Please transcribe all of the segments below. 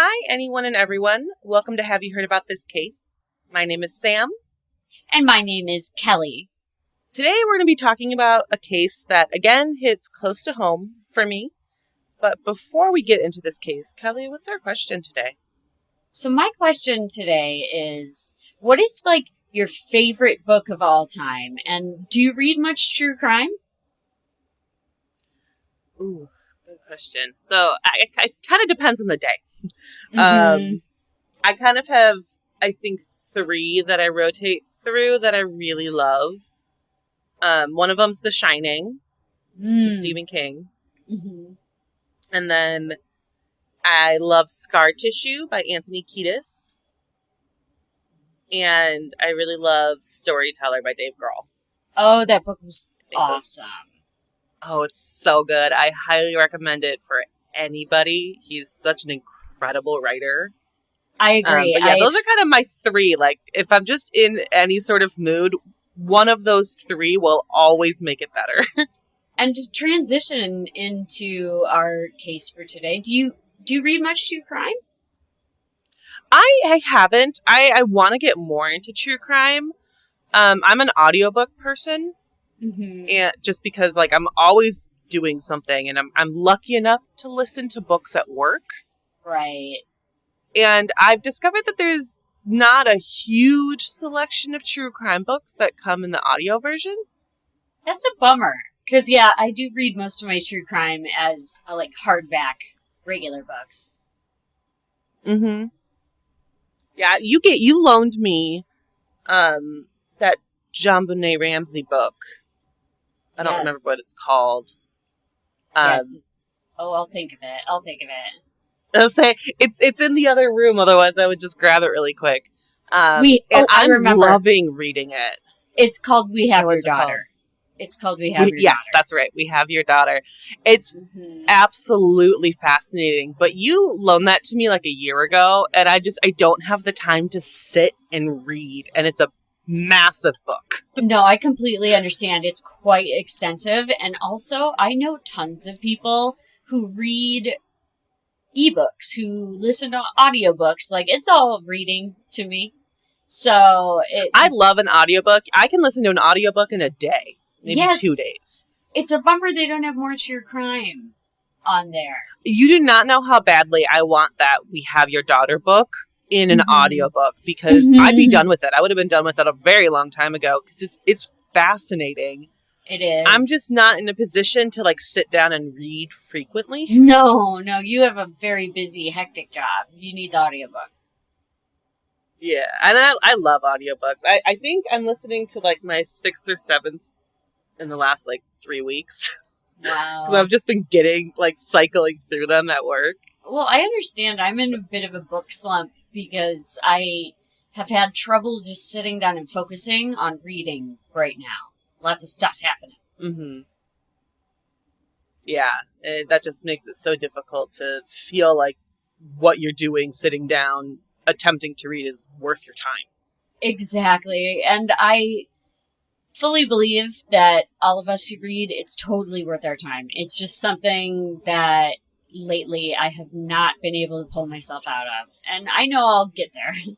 Hi, anyone and everyone. Welcome to Have You Heard About This Case? My name is Sam. And my name is Kelly. Today we're going to be talking about a case that, again, hits close to home for me. But before we get into this case, Kelly, what's our question today? So my question today is, what is, your favorite book of all time? And do you read much true crime? Ooh, good question. So it kind of depends on the day. Mm-hmm. I kind of have, I think, three that I rotate through that I really love. One of them's The Shining, Stephen King. Mm-hmm. And then I love Scar Tissue by Anthony Kiedis. And I really love Storyteller by Dave Grohl. Oh, that book was awesome. Oh, it's so good. I highly recommend it for anybody. He's such an incredible writer. I agree. But yeah, those are kind of my three. Like, if I'm just in any sort of mood, one of those three will always make it better. And to transition into our case for today, do you read much true crime? I haven't. I want to get more into true crime. I'm an audiobook person. Mm-hmm. And just because, like, I'm always doing something, and I'm lucky enough to listen to books at work. Right. And I've discovered that there's not a huge selection of true crime books that come in the audio version. That's a bummer. Because, yeah, I do read most of my true crime as, hardback, regular books. Mm-hmm. Yeah, you loaned me that JonBenet Ramsey book. I don't remember what it's called. Yes, I'll think of it. I'll say it's in the other room. Otherwise, I would just grab it really quick. I I'm loving reading it. It's called We Have Your Daughter. It's called We Have Your Daughter. Yes, that's right. We Have Your Daughter. It's absolutely fascinating. But you loaned that to me like a year ago, and I don't have the time to sit and read. And it's a massive book. No, I completely understand. It's quite extensive. And also, I know tons of people who read ebooks, who listen to audiobooks. Like, it's all reading to me. So I love an audiobook. I can listen to an audiobook in a day, maybe 2 days. It's a bummer they don't have more true crime on there. You do not know how badly I want that We Have Your Daughter book in an audiobook, because I'd be done with it. I would have been done with it a very long time ago, because it's fascinating. It is. I'm just not in a position to sit down and read frequently. No, you have a very busy, hectic job. You need the audiobook. Yeah, and I love audiobooks. I think I'm listening to my 6th or 7th in the last 3 weeks. Wow. Because I've just been getting cycling through them at work. Well, I understand. I'm in a bit of a book slump because I have had trouble just sitting down and focusing on reading right now. Lots of stuff happening. Mm-hmm. Yeah, that just makes it so difficult to feel like what you're doing, sitting down, attempting to read, is worth your time. Exactly. And I fully believe that all of us who read, it's totally worth our time. It's just something that lately I have not been able to pull myself out of. And I know I'll get there.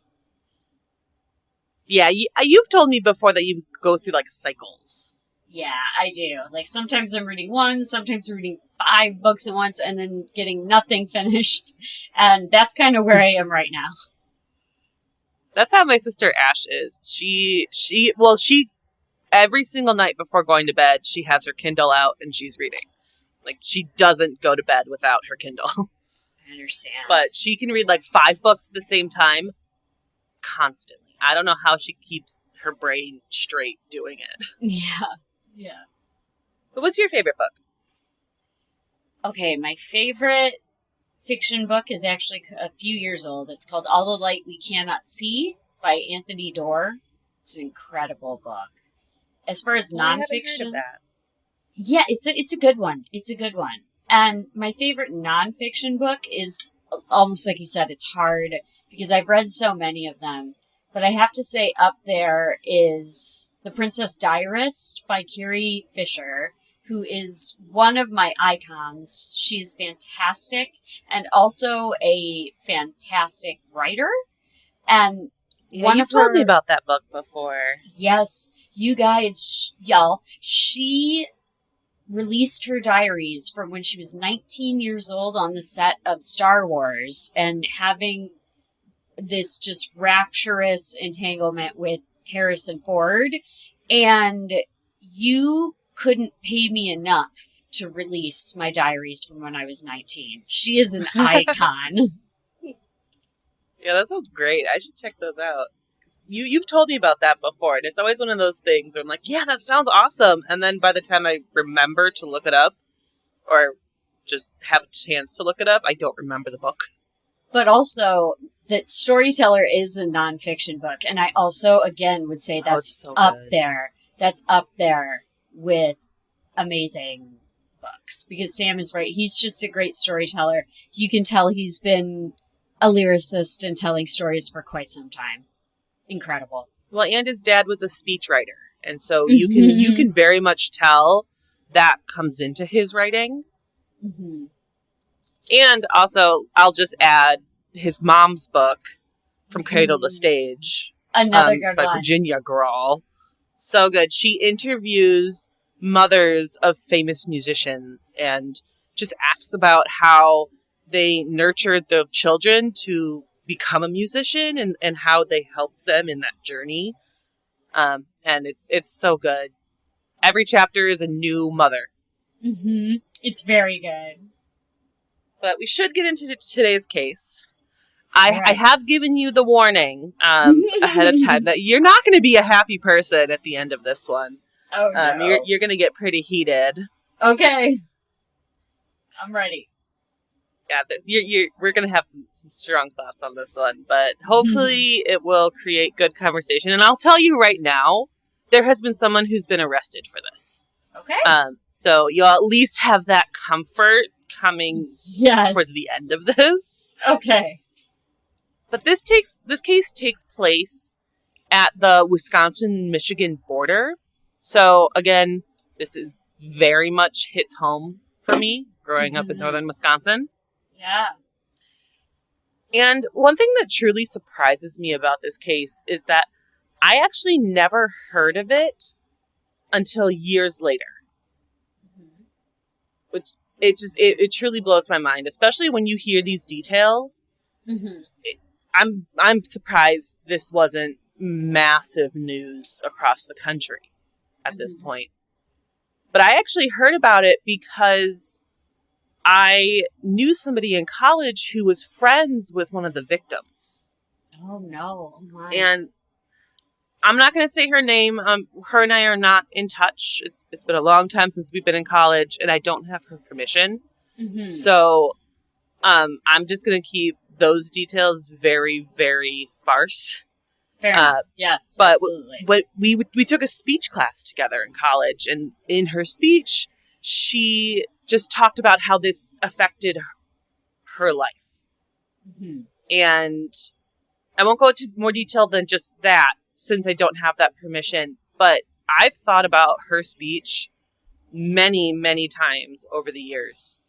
Yeah, you've told me before that you go through cycles. Yeah, I do. Sometimes I'm reading one, sometimes I'm reading 5 books at once, and then getting nothing finished. And that's kind of where I am right now. That's how my sister Ash is. She every single night before going to bed, she has her Kindle out and she's reading. She doesn't go to bed without her Kindle. I understand. But she can read 5 books at the same time constantly. I don't know how she keeps her brain straight doing it. Yeah. But what's your favorite book? Okay, my favorite fiction book is actually a few years old. It's called All the Light We Cannot See by Anthony Doerr. It's an incredible book. As far as nonfiction, yeah, it's a good one. It's a good one. And my favorite nonfiction book is almost like you said. It's hard because I've read so many of them, but I have to say up there is The Princess Diarist by Carrie Fisher. who is one of my icons. She's fantastic and also a fantastic writer. And one you've of her, told me about that book before. yes, you guys, y'all, she released her diaries from when she was 19 years old on the set of Star Wars and having this just rapturous entanglement with Harrison Ford. And you couldn't pay me enough to release my diaries from when I was 19. She is an icon. Yeah, that sounds great. I should check those out. You've told me about that before, and it's always one of those things where I'm like, yeah, that sounds awesome. And then by the time I remember to look it up, or just have a chance to look it up, I don't remember the book. But also, that Storyteller is a nonfiction book. And I also, again, would say that's so up good. there. That's up there with amazing books. Because Sam is right. He's just a great storyteller. You can tell he's been a lyricist and telling stories for quite some time. Incredible. Well, and his dad was a speechwriter. And so you can very much tell that comes into his writing. Mm-hmm. And also, I'll just add his mom's book, From Cradle to Stage. Another good by one. Virginia Girl. So good. She interviews mothers of famous musicians and just asks about how they nurtured the children to become a musician and how they helped them in that journey. And it's so good. Every chapter is a new mother. Mm-hmm. It's very good. But we should get into today's case. Right. I have given you the warning ahead of time that you're not going to be a happy person at the end of this one. Oh, no. You're going to get pretty heated. Okay. I'm ready. Yeah, we're going to have some strong thoughts on this one, but hopefully it will create good conversation. And I'll tell you right now, there has been someone who's been arrested for this. Okay. So you'll at least have that comfort coming towards the end of this. Okay. But this case takes place at the Wisconsin-Michigan border. So again, this is very much hits home for me growing up in northern Wisconsin. Yeah. And one thing that truly surprises me about this case is that I actually never heard of it until years later. Which it truly blows my mind, especially when you hear these details. I'm surprised this wasn't massive news across the country at this point. But I actually heard about it because I knew somebody in college who was friends with one of the victims. Oh, no. Oh, my. And I'm not going to say her name. Her and I are not in touch. It's been a long time since we've been in college, and I don't have her permission. So I'm just going to keep those details very, very sparse. Fair enough. Yes, but absolutely. we took a speech class together in college, and in her speech, she just talked about how this affected her life. And I won't go into more detail than just that, since I don't have that permission, but I've thought about her speech many, many times over the years,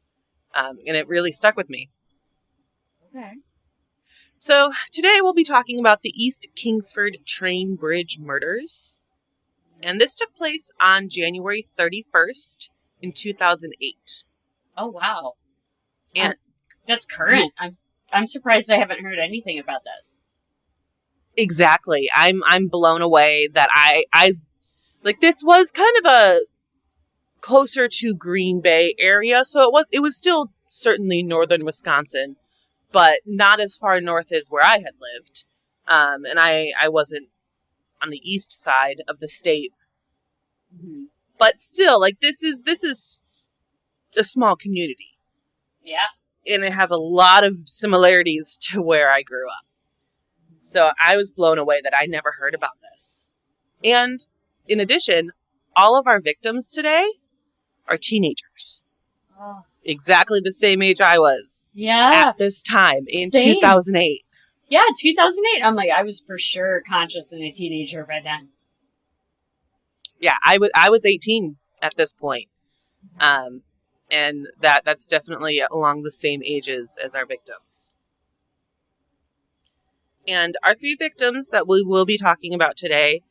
and it really stuck with me. Okay. So today we'll be talking about the East Kingsford train bridge murders, and this took place on January 31st in 2008. Oh, wow. And that's current. I'm surprised I haven't heard anything about this. Exactly. I'm blown away that I like this was kind of a closer to Green Bay area, so it was still certainly northern Wisconsin, but not as far north as where I had lived. And I wasn't on the east side of the state. But still, like this is a small community. Yeah. And it has a lot of similarities to where I grew up. So I was blown away that I never heard about this. And in addition, all of our victims today are teenagers. Oh. Exactly the same age I was. Yeah. At this time in Same. 2008. Yeah, 2008. I'm like, I was for sure conscious and a teenager by then. Yeah, I was 18 at this point. And that's definitely along the same ages as our victims. And our 3 victims that we will be talking about today,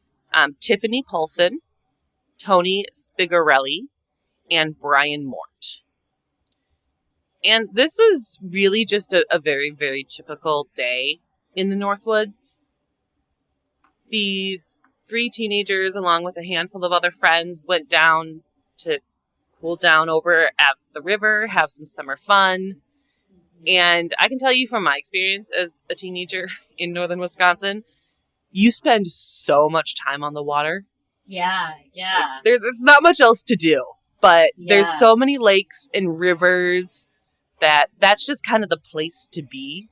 Tiffany Paulson, Tony Spigarelli, and Brian Mort. And this was really just a very, very typical day in the Northwoods. These 3 teenagers, along with a handful of other friends, went down to cool down over at the river, have some summer fun. And I can tell you from my experience as a teenager in northern Wisconsin, you spend so much time on the water. Yeah. There's not much else to do, but there's so many lakes and rivers that's just kind of the place to be.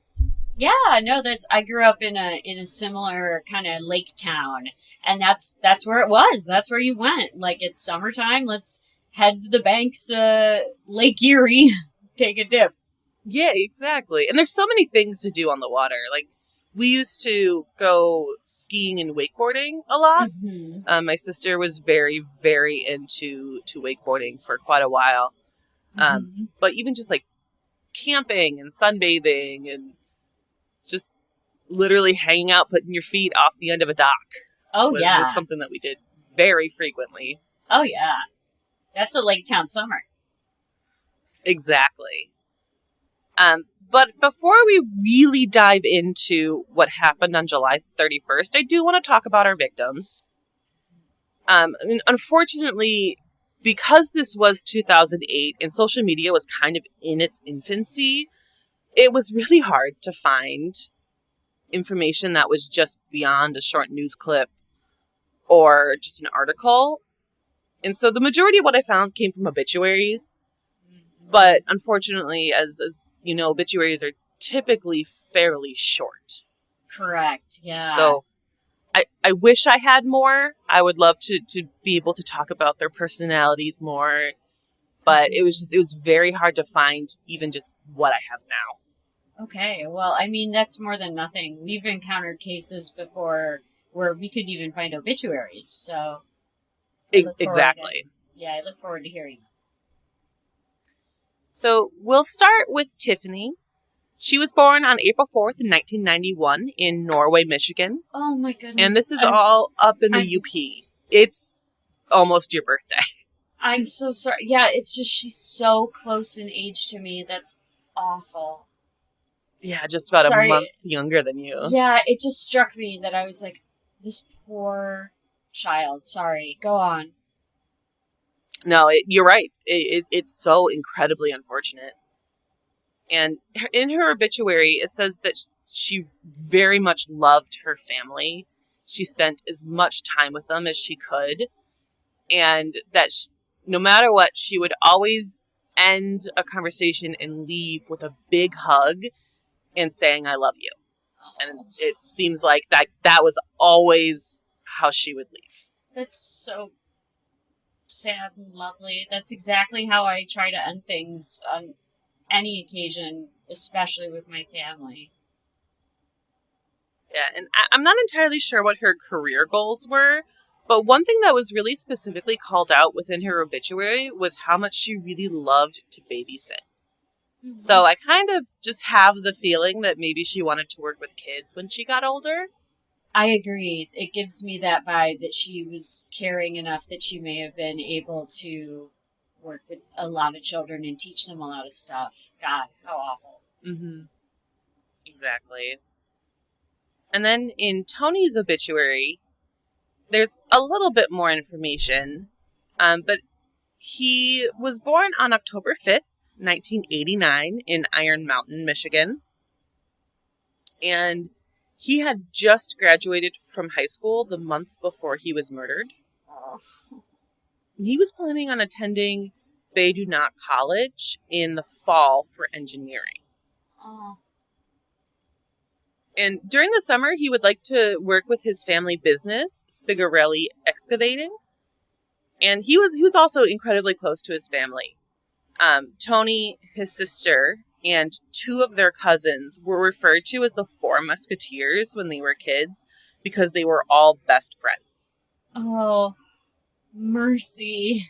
Yeah, no, I grew up in a similar kind of lake town, and that's where it was. That's where you went. Like, it's summertime, let's head to the banks, Lake Erie, take a dip. Yeah, exactly. And there's so many things to do on the water. Like, we used to go skiing and wakeboarding a lot. Mm-hmm. My sister was very, very into wakeboarding for quite a while. But even just like camping and sunbathing and just literally hanging out, putting your feet off the end of a dock. Was something that we did very frequently. Oh, yeah. That's a lake town summer. Exactly. But before we really dive into what happened on July 31st, I do want to talk about our victims. Unfortunately, because this was 2008 and social media was kind of in its infancy, it was really hard to find information that was just beyond a short news clip or just an article. And so the majority of what I found came from obituaries. But unfortunately, as you know, obituaries are typically fairly short. Correct, yeah. So I wish I had more. I would love to be able to talk about their personalities more. But it was very hard to find even just what I have now. Okay, well, I mean, that's more than nothing. We've encountered cases before where we could even find obituaries, so... Exactly. I look forward to hearing them. So we'll start with Tiffany. She was born on April 4th, 1991 in Norway, Michigan. Oh my goodness. And this is all up in the UP. It's almost your birthday. I'm so sorry. Yeah, it's just she's so close in age to me. That's awful. Yeah, just about a month younger than you. Yeah, it just struck me that I was like, this poor child. Sorry, go on. No, you're right. It's so incredibly unfortunate. And in her obituary, it says that she very much loved her family. She spent as much time with them as she could. And that no matter what, she would always end a conversation and leave with a big hug and saying, "I love you." And it seems like that was always how she would leave. That's so sad and lovely. That's exactly how I try to end things on any occasion, especially with my family. Yeah, and I'm not entirely sure what her career goals were, but one thing that was really specifically called out within her obituary was how much she really loved to babysit. Mm-hmm. So I kind of just have the feeling that maybe she wanted to work with kids when she got older. I agree. It gives me that vibe that she was caring enough that she may have been able to work with a lot of children and teach them a lot of stuff. God, how awful. Mm-hmm. Exactly. And then in Tony's obituary, there's a little bit more information, but he was born on October 5th, 1989 in Iron Mountain, Michigan. And he had just graduated from high school the month before he was murdered. Oh. He was planning on attending Bay Du Nord College in the fall for engineering. Oh. And during the summer, he would like to work with his family business, Spigarelli Excavating. And he was also incredibly close to his family. Tony, his sister, and 2 of their cousins were referred to as the 4 Musketeers when they were kids because they were all best friends. Oh, mercy.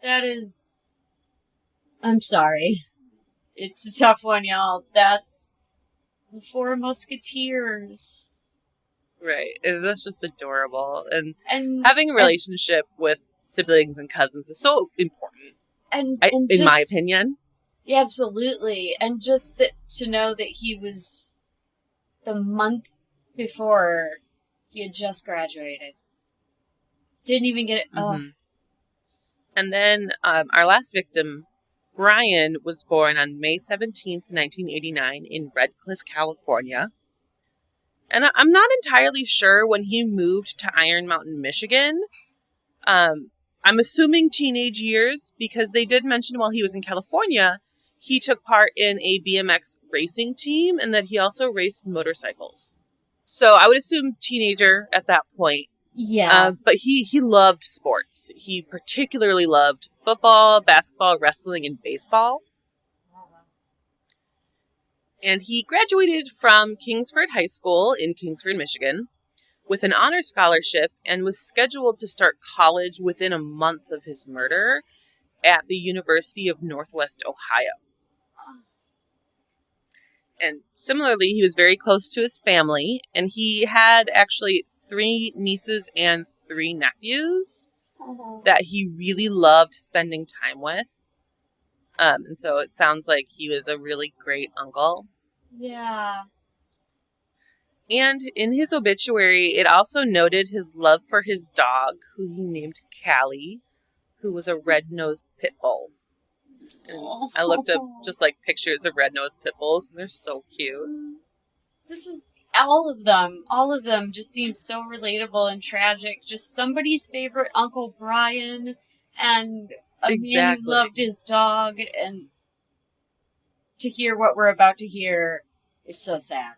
That is I'm sorry. It's a tough one, y'all. That's the Four Musketeers. Right. And that's just adorable. And And having a relationship with siblings and cousins is so important, in my opinion. Yeah, absolutely. And just to know that he was the month before he had just graduated. Didn't even get it. Mm-hmm. And then our last victim, Brian, was born on May 17th, 1989 in Red Cliff, California. And I'm not entirely sure when he moved to Iron Mountain, Michigan. I'm assuming teenage years, because they did mention while he was in California, he took part in a BMX racing team and that he also raced motorcycles. So I would assume teenager at that point. Yeah. But he loved sports. He particularly loved football, basketball, wrestling, and baseball. And he graduated from Kingsford High School in Kingsford, Michigan, with an honor scholarship and was scheduled to start college within a month of his murder at the University of Northwest Ohio. And similarly, he was very close to his family, and he had actually 3 nieces and 3 nephews that he really loved spending time with. And so it sounds like he was a really great uncle. Yeah. And in his obituary, it also noted his love for his dog, who he named Callie, who was a red-nosed pit bull. And I looked up just like pictures of red-nosed pit bulls, and they're so cute. This is all of them. All of them just seem so relatable and tragic. Just somebody's favorite Uncle Brian, and a man who loved his dog, and to hear what we're about to hear is so sad.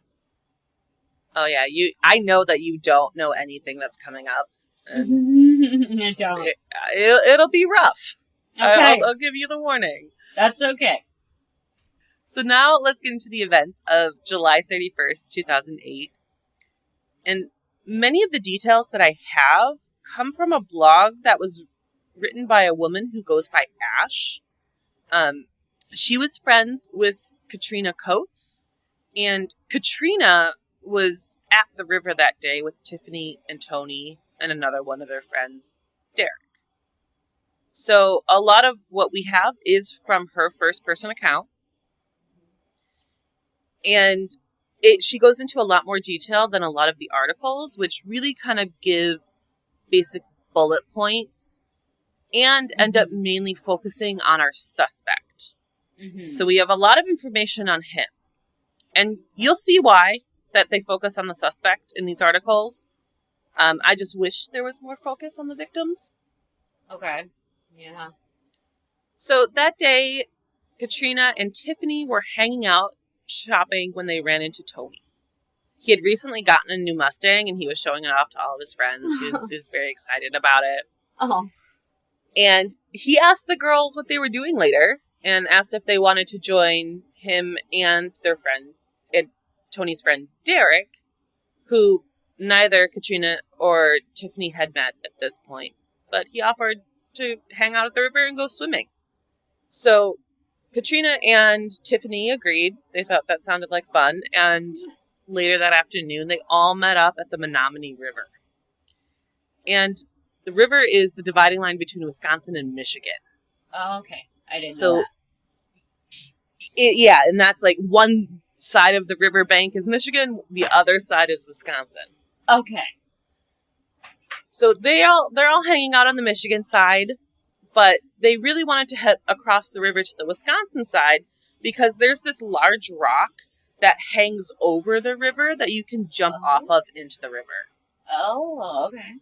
Oh yeah, I know that you don't know anything that's coming up. I don't. It'll be rough. Okay. I'll give you the warning. That's okay. So now let's get into the events of July 31st, 2008. And many of the details that I have come from a blog that was written by a woman who goes by Ash. She was friends with Katrina Coates, and Katrina was at the river that day with Tiffany and Tony and another one of their friends, Derek. So a lot of what we have is from her first-person account. And she goes into a lot more detail than a lot of the articles, which really kind of give basic bullet points and end up mainly focusing on our suspect. Mm-hmm. So we have a lot of information on him. And you'll see why that they focus on the suspect in these articles. I just wish there was more focus on the victims. Okay. Yeah. So that day, Katrina and Tiffany were hanging out shopping when they ran into Tony. He had recently gotten a new Mustang and he was showing it off to all of his friends. He was very excited about it. Oh. And he asked the girls what they were doing later and asked if they wanted to join him and their friend, and Tony's friend Derek, who neither Katrina or Tiffany had met at this point. But he offered to hang out at the river and go swimming. So Katrina and Tiffany agreed. They thought that sounded like fun. And later that afternoon, they all met up at the Menominee River. And the river is the dividing line between Wisconsin and Michigan. Oh, okay. I didn't know that. Yeah, and that's like one side of the river bank is Michigan, the other side is Wisconsin. Okay. So they're all hanging out on the Michigan side, but they really wanted to head across the river to the Wisconsin side because there's this large rock that hangs over the river that you can jump off of into the river. Oh, okay.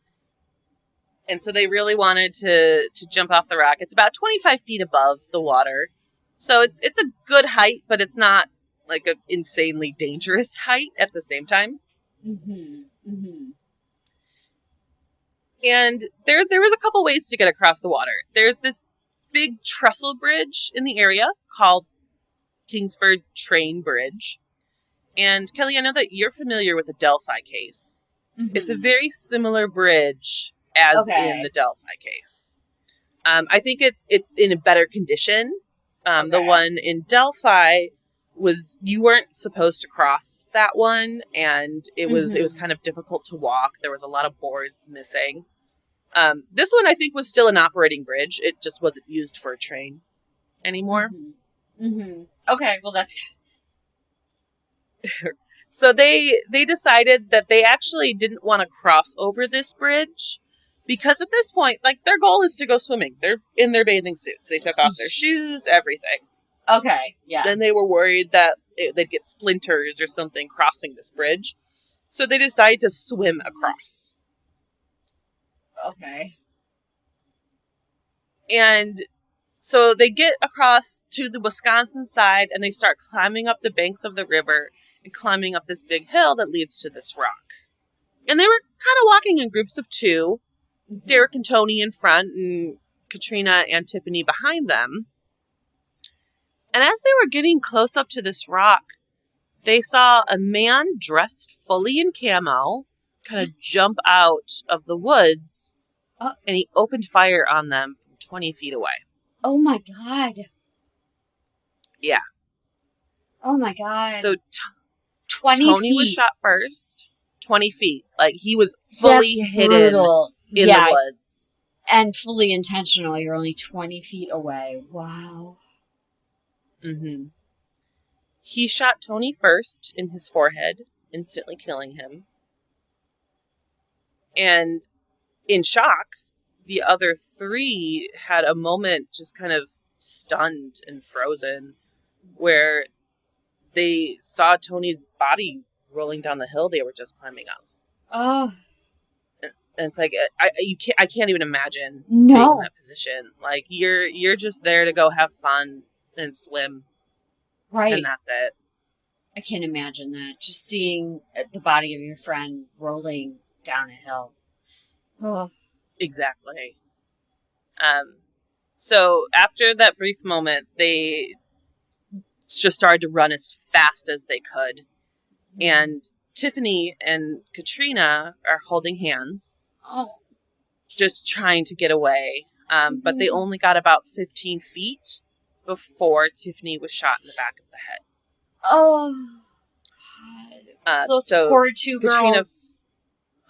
And so they really wanted to jump off the rock. It's about 25 feet above the water. So it's a good height, but it's not like an insanely dangerous height at the same time. Mm-hmm. Mm-hmm. And there was a couple ways to get across the water. There's this big trestle bridge in the area called Kingsford Train Bridge. And Kelly, I know that you're familiar with the Delphi case. Mm-hmm. It's a very similar bridge as in the Delphi case. I think it's in a better condition The one in Delphi you weren't supposed to cross that one, and it was kind of difficult to walk. There was a lot of boards missing. This one I think was still an operating bridge. It just wasn't used for a train anymore. Okay, well that's good. So they decided that they actually didn't want to cross over this bridge because at this point, like, their goal is to go swimming. They're in their bathing suits. They took off their shoes, everything. Okay, yeah. Then they were worried that they'd get splinters or something crossing this bridge. So they decided to swim across. Okay. And so they get across to the Wisconsin side and they start climbing up the banks of the river and climbing up this big hill that leads to this rock. And they were kind of walking in groups of two, Derek and Tony in front and Katrina and Tiffany behind them. And as they were getting close up to this rock, they saw a man dressed fully in camo kind of jump out of the woods, and he opened fire on them from 20 feet away. Oh my God. Yeah. Oh my God. So 20 Tony feet. was shot first. 20 feet. Like, he was fully hidden in the woods. And fully intentional. You're only 20 feet away. Wow. He shot Tony first in his forehead, instantly killing him. And in shock, the other three had a moment just kind of stunned and frozen where they saw Tony's body rolling down the hill they were just climbing up. Oh. And it's like, I can't even imagine being in that position. Like, you're just there to go have fun and swim. Right. And that's it. I can't imagine that. Just seeing the body of your friend rolling down a hill. Oh. Exactly. So after that brief moment, they just started to run as fast as they could. And Tiffany and Katrina are holding hands. Oh. Just trying to get away. But they only got about 15 feet before Tiffany was shot in the back of the head. Oh. God. Those poor two girls.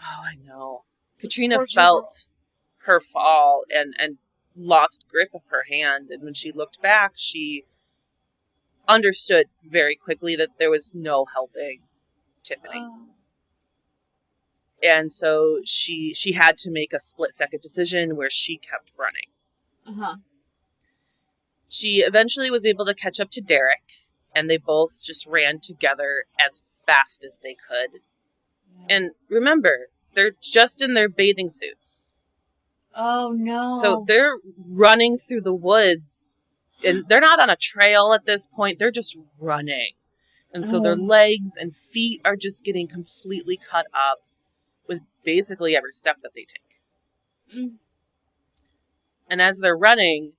Oh, I know. Katrina felt her fall and lost grip of her hand. And when she looked back, she understood very quickly that there was no helping Tiffany. Oh. And so she had to make a split-second decision where she kept running. She eventually was able to catch up to Derek, and they both just ran together as fast as they could. Yeah. And remember, they're just in their bathing suits. Oh, no. So they're running through the woods, and they're not on a trail at this point. They're just running. And so their legs and feet are just getting completely cut up with basically every step that they take. And as they're running,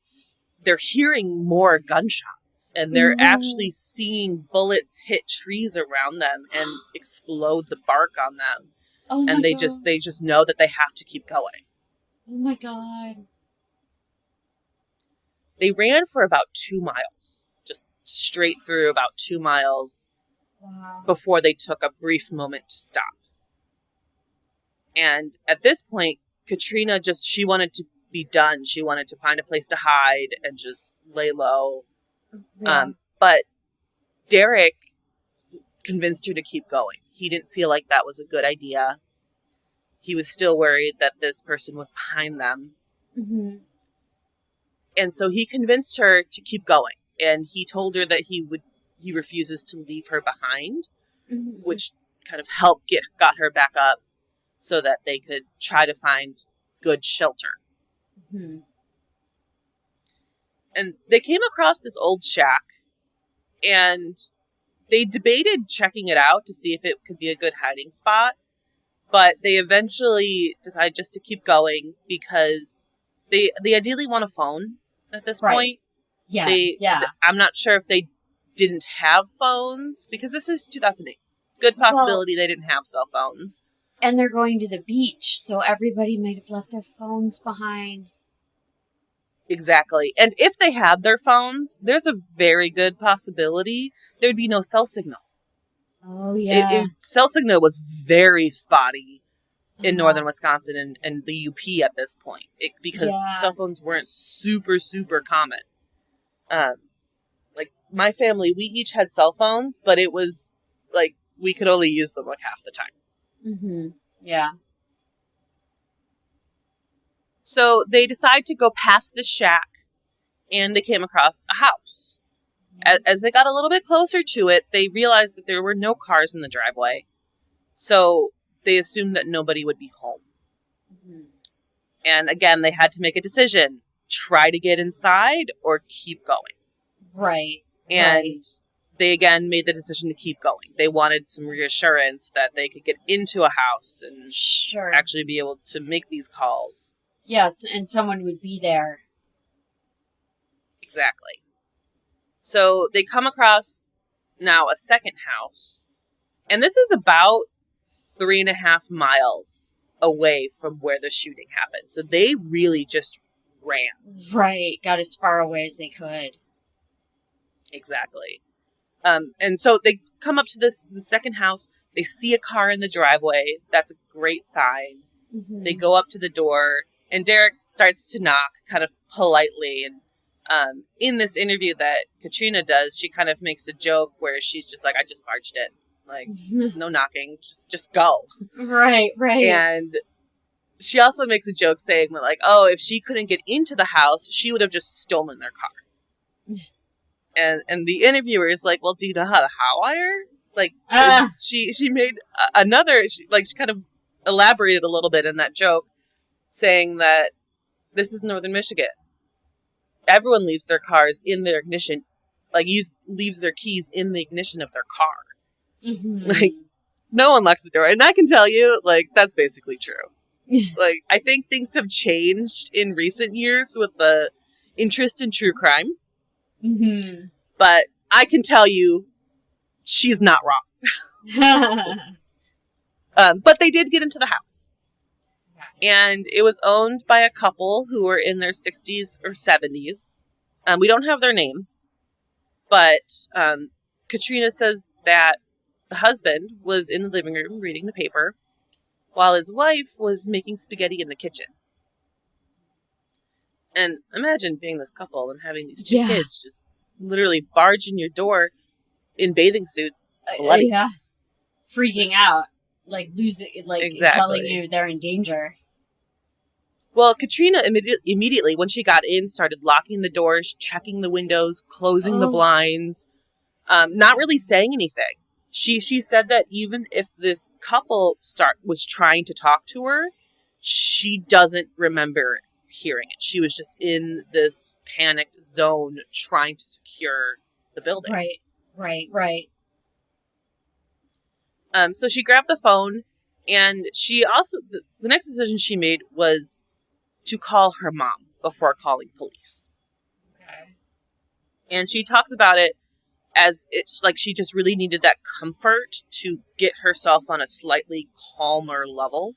they're hearing more gunshots, and they're actually seeing bullets hit trees around them and explode the bark on them. Oh, and they just know that they have to keep going. Oh my God. They ran for about 2 miles, just straight through about 2 miles. Wow. Before they took a brief moment to stop. And at this point, Katrina she wanted to be done. She wanted to find a place to hide and just lay low. Yeah. But Derek convinced her to keep going. He didn't feel like that was a good idea. He was still worried that this person was behind them. And so he convinced her to keep going. And he told her that he refuses to leave her behind, which kind of got her back up so that they could try to find good shelter. And they came across this old shack, and they debated checking it out to see if it could be a good hiding spot, but they eventually decided just to keep going because they ideally want a phone at this point. Yeah, I'm not sure if they didn't have phones, because this is 2008. Good possibility they didn't have cell phones. And they're going to the beach, so everybody might have left their phones behind. Exactly. And if they had their phones, there's a very good possibility there'd be no cell signal. Oh, yeah. Cell signal was very spotty in northern Wisconsin and the UP at this point, because cell phones weren't super, super common. Like, my family, we each had cell phones, but it was, like, we could only use them, like, half the time. Mm-hmm. Yeah. So they decide to go past the shack, and they came across a house. As they got a little bit closer to it, they realized that there were no cars in the driveway. So they assumed that nobody would be home. Mm-hmm. And again, they had to make a decision. Try to get inside or keep going. Right. And they again made the decision to keep going. They wanted some reassurance that they could get into a house and actually be able to make these calls. Yes, and someone would be there. Exactly. So they come across now a second house. And this is about 3.5 miles away from where the shooting happened. So they really just ran. Right. Got as far away as they could. Exactly. And so they come up to the second house. They see a car in the driveway. That's a great sign. Mm-hmm. They go up to the door, and Derek starts to knock kind of politely. And in this interview that Katrina does, she kind of makes a joke where she's just like, I just barged in. Like, no knocking, just go. Right. And she also makes a joke saying, like, oh, if she couldn't get into the house, she would have just stolen their car. And the interviewer is like, well, do you know how to hotwire? Like, she made another, she kind of elaborated a little bit in that joke, saying that this is Northern Michigan. Everyone leaves their cars in their ignition, leaves their keys in the ignition of their car. Mm-hmm. Like, no one locks the door. And I can tell you, like, that's basically true. Like, I think things have changed in recent years with the interest in true crime. Mm-hmm. But I can tell you, she's not wrong. But they did get into the house. And it was owned by a couple who were in their 60s or 70s. We don't have their names. But Katrina says that the husband was in the living room reading the paper, while his wife was making spaghetti in the kitchen. And imagine being this couple and having these two kids just literally barge in your door in bathing suits, bloody. Yeah. Freaking out. Like, losing, like, exactly. Telling you they're in danger. Well, Katrina immediately, when she got in, started locking the doors, checking the windows, closing the blinds, not really saying anything. She said that even if this couple was trying to talk to her, she doesn't remember hearing it. She was just in this panicked zone trying to secure the building. Right. So she grabbed the phone, and she also, the next decision she made was to call her mom before calling police. Okay. And she talks about it as it's like she just really needed that comfort to get herself on a slightly calmer level.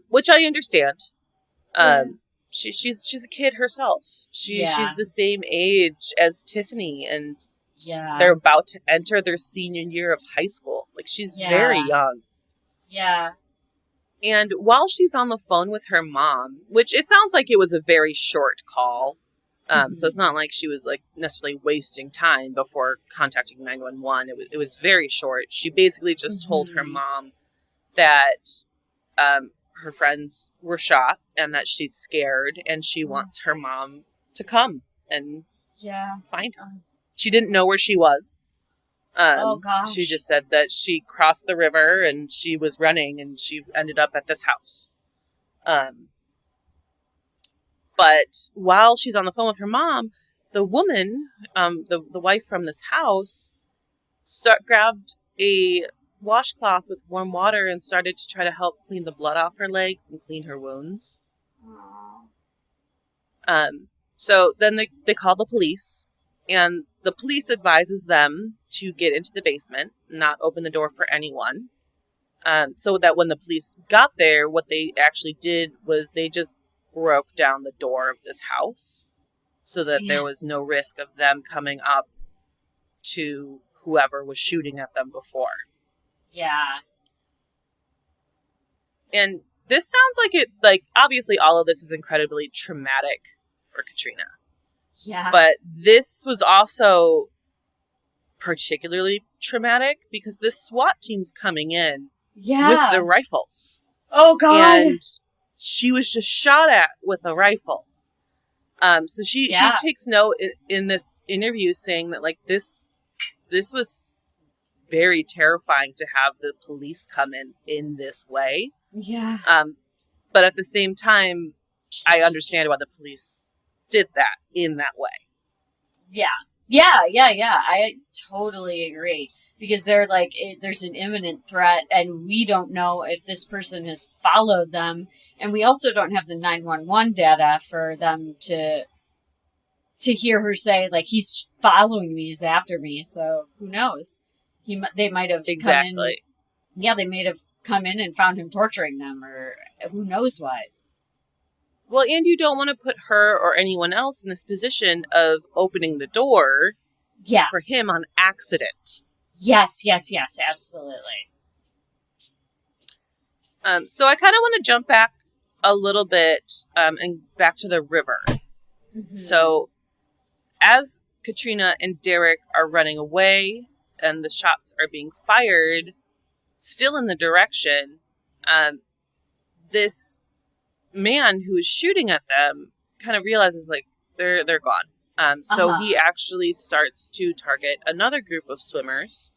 Which I understand. She's a kid herself. She's the same age as Tiffany, and they're about to enter their senior year of high school. Like, she's very young. Yeah. And while she's on the phone with her mom, which it sounds like it was a very short call, so it's not like she was like necessarily wasting time before contacting 911. It was very short. She basically just told her mom that her friends were shot and that she's scared and she wants her mom to come and find her. She didn't know where she was. Oh, gosh. She just said that she crossed the river and she was running and she ended up at this house. But while she's on the phone with her mom, the woman, the wife from this house, grabbed a washcloth with warm water and started to try to help clean the blood off her legs and clean her wounds. So then they call the police, and the police advises them to get into the basement, not open the door for anyone. So that when the police got there, what they actually did was they just broke down the door of this house so that there was no risk of them coming up to whoever was shooting at them before. Yeah. And this sounds like it, like, obviously all of this is incredibly traumatic for Katrina. Yeah. But this was also particularly traumatic because this SWAT team's coming in with the rifles. Oh, God. And she was just shot at with a rifle. So she takes note in this interview saying that, like, this was very terrifying to have the police come in this way. Yeah. But at the same time, I understand why the police did that in that way. Yeah. I totally agree. Because they're like, there's an imminent threat, and we don't know if this person has followed them. And we also don't have the 911 data for them to hear her say, like, he's following me, he's after me. So who knows? They might have come in. Yeah, they may have come in and found him torturing them, or who knows what. Well, and you don't want to put her or anyone else in this position of opening the door for him on accident. Yes, absolutely. So I kind of want to jump back a little bit and back to the river. Mm-hmm. So as Katrina and Derek are running away and the shots are being fired, still in the direction, this man who is shooting at them kind of realizes, like, they're gone. So he actually starts to target another group of swimmers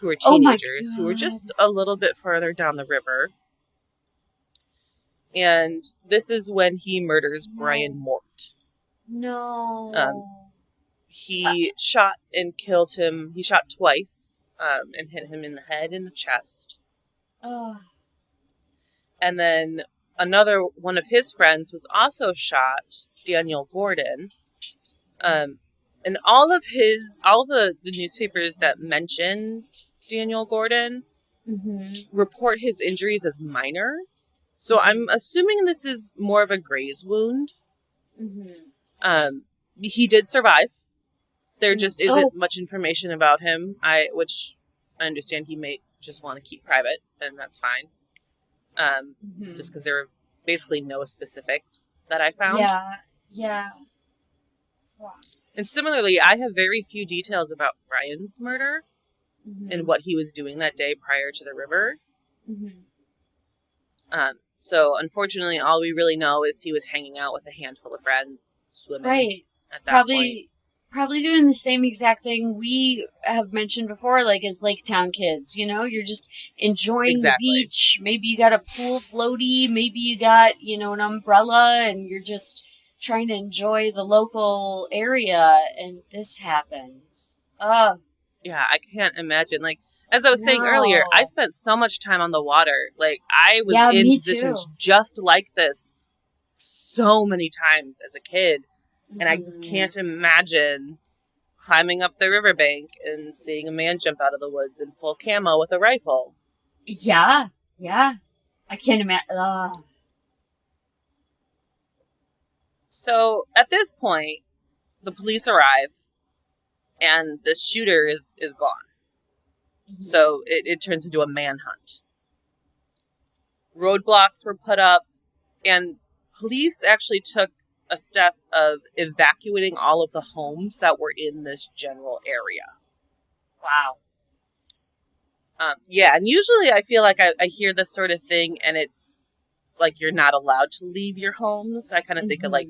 who are teenagers who are just a little bit further down the river. And this is when he murders Brian Mort. No. He shot and killed him. He shot twice and hit him in the head and the chest. Oh. And then another one of his friends was also shot, Daniel Gordon. And all of the newspapers that mention Daniel Gordon report his injuries as minor. So I'm assuming this is more of a graze wound. He did survive. There just isn't much information about him, which I understand he may just want to keep private, and that's fine. Just because there are basically no specifics that I found. Yeah. And similarly, I have very few details about Brian's murder and what he was doing that day prior to the river. So unfortunately, all we really know is he was hanging out with a handful of friends, swimming at that point. Probably doing the same exact thing we have mentioned before, like as Lake Town kids, you know? You're just enjoying the beach. Maybe you got a pool floaty. Maybe you got, an umbrella, and you're just trying to enjoy the local area, and this happens. Yeah, I can't imagine. Like, as I was saying earlier, I spent so much time on the water. Like, I was in positions just like this so many times as a kid. And I just can't imagine climbing up the riverbank and seeing a man jump out of the woods in full camo with a rifle. Yeah. I can't imagine. So, at this point, the police arrive, and the shooter is gone. So, it turns into a manhunt. Roadblocks were put up, and police actually took a step of evacuating all of the homes that were in this general area. Wow. Yeah, and usually I feel like I hear this sort of thing, and it's like you're not allowed to leave your homes. I kind of think of, like,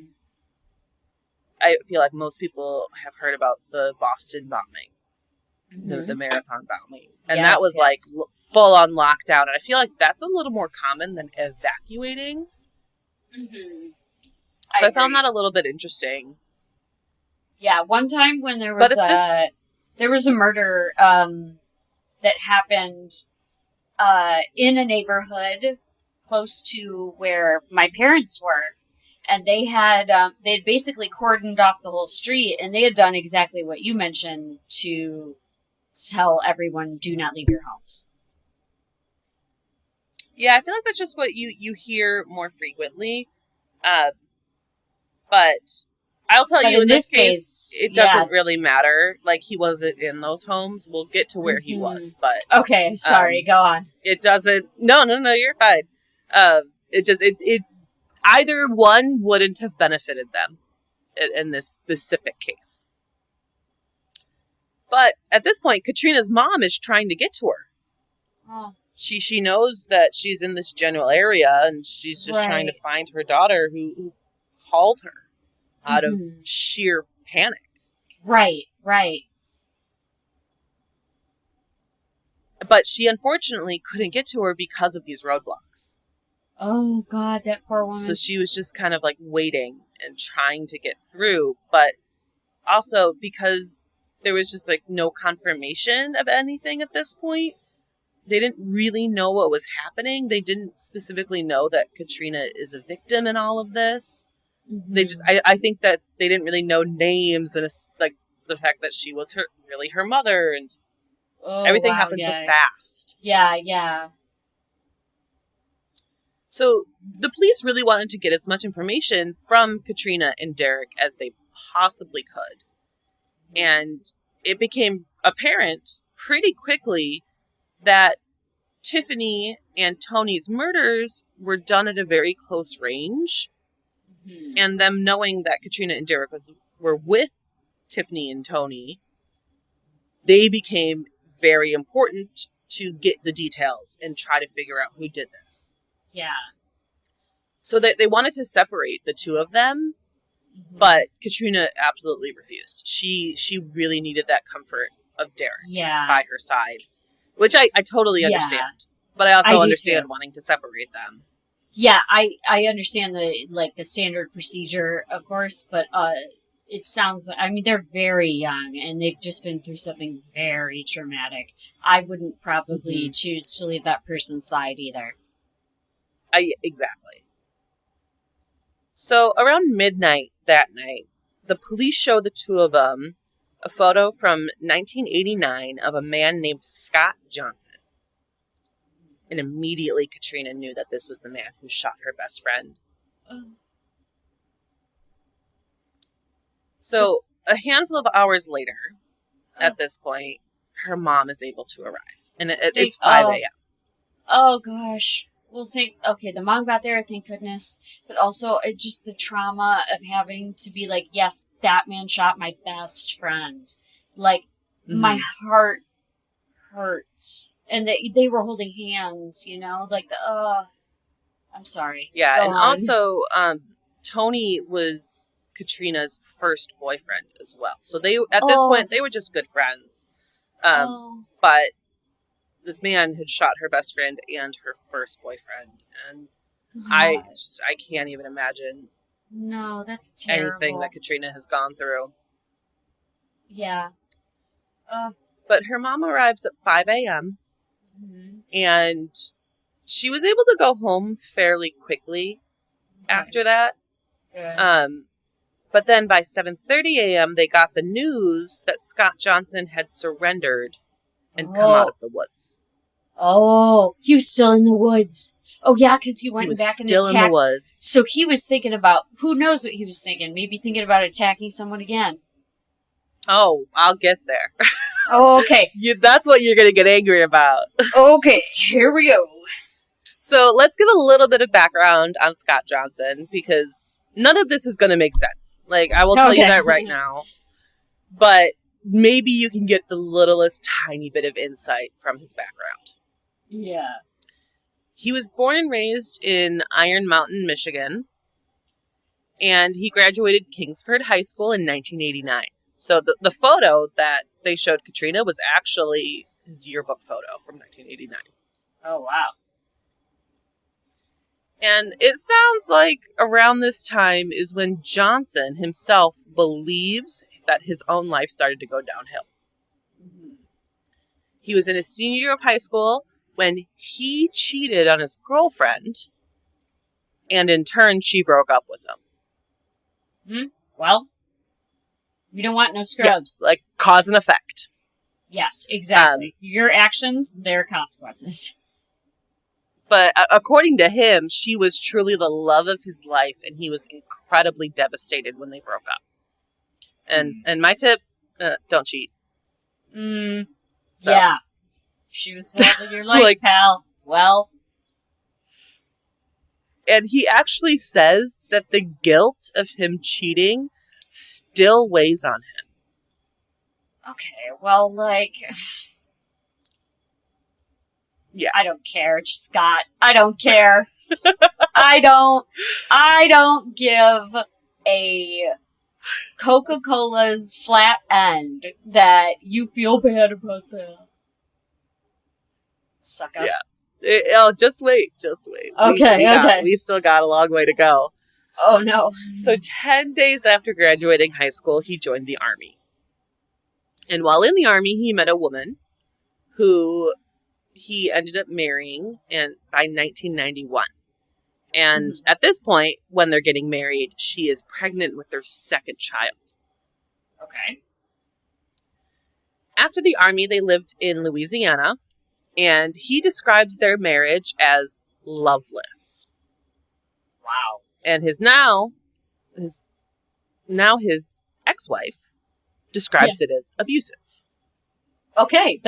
I feel like most people have heard about the Boston bombing, the marathon bombing, and that was like full on lockdown. And I feel like that's a little more common than evacuating. So I found that a little bit interesting. Yeah, one time when there was a murder that happened in a neighborhood close to where my parents were, and they had they'd basically cordoned off the whole street, and they had done exactly what you mentioned to tell everyone, do not leave your homes. Yeah, I feel like that's just what you hear more frequently. But I'll tell you, in this case, it doesn't yeah. really matter. Like, he wasn't in those homes. We'll get to where he was, but... Okay, sorry, go on. It doesn't... No, you're fine. Either one wouldn't have benefited them in this specific case. But at this point, Katrina's mom is trying to get to her. Oh. She knows that she's in this general area, and she's just trying to find her daughter who called her out of sheer panic. Right. But she unfortunately couldn't get to her because of these roadblocks. Oh, God, that poor woman. So she was just kind of like waiting and trying to get through. But also because there was just like no confirmation of anything at this point. They didn't really know what was happening. They didn't specifically know that Katrina is a victim in all of this. They just, I think that they didn't really know names and like the fact that she was really her mother, and just, everything happened so fast. Yeah. So the police really wanted to get as much information from Katrina and Derek as they possibly could. And it became apparent pretty quickly that Tiffany and Tony's murders were done at a very close range. And them knowing that Katrina and Derek were with Tiffany and Tony, they became very important to get the details and try to figure out who did this. Yeah. So they wanted to separate the two of them, but Katrina absolutely refused. She really needed that comfort of Derek by her side, which I totally understand. But I also understand wanting to separate them. Yeah, I understand the standard procedure, of course, but it sounds, I mean, they're very young and they've just been through something very traumatic. I wouldn't probably choose to leave that person's side either. Exactly. So around midnight that night, the police show the two of them a photo from 1989 of a man named Scott Johnson. And immediately Katrina knew that this was the man who shot her best friend. So a handful of hours later, at this point, her mom is able to arrive. And it's 5 a.m. Oh, gosh. Well, the mom got there, thank goodness. But also, just the trauma of having to be like, yes, that man shot my best friend. Like, my heart hurts. And they were holding hands, you know? Like, I'm sorry. Yeah, Go on. Also, Tony was Katrina's first boyfriend as well. So at this point, they were just good friends. But this man had shot her best friend and her first boyfriend. And I can't even imagine. No, that's terrible. Anything that Katrina has gone through. Yeah. But her mom arrives at 5 a.m. And she was able to go home fairly quickly after that. Good. But then by 7:30 a.m., they got the news that Scott Johnson had surrendered and come out of the woods. Oh, he was still in the woods. Oh, yeah, because he went back and attacked. Still in the woods. So he was thinking about, who knows what he was thinking? Maybe thinking about attacking someone again. Oh, I'll get there. Oh, okay. That's what you're going to get angry about. Okay, here we go. So let's give a little bit of background on Scott Johnson, because none of this is going to make sense. Like, I will tell you that right now. But maybe you can get the littlest tiny bit of insight from his background. Yeah. He was born and raised in Iron Mountain, Michigan. And he graduated Kingsford High School in 1989. So the photo that they showed Katrina was actually his yearbook photo from 1989. Oh, wow. And it sounds like around this time is when Johnson himself believes that his own life started to go downhill. He was in his senior year of high school when he cheated on his girlfriend, and in turn, she broke up with him. Well, you don't want no scrubs. Yeah, like cause and effect. Yes, exactly. Your actions, their consequences. But according to him, she was truly the love of his life, and he was incredibly devastated when they broke up. And my tip, don't cheat. So. Yeah. She was the love of your life, like, pal. Well. And he actually says that the guilt of him cheating still weighs on him. Okay, well, like... Yeah. I don't care, Scott. I don't care. I don't give a Coca-Cola's flat end that you feel bad about that. Suck up. Yeah. Just wait. Okay. We still got a long way to go. Oh, no. So 10 days after graduating high school, he joined the Army. And while in the Army, he met a woman who he ended up marrying by 1991. And at this point, when they're getting married, she is pregnant with their second child. Okay. After the Army, they lived in Louisiana, and he describes their marriage as loveless. Wow. And his ex-wife describes it as abusive. Okay,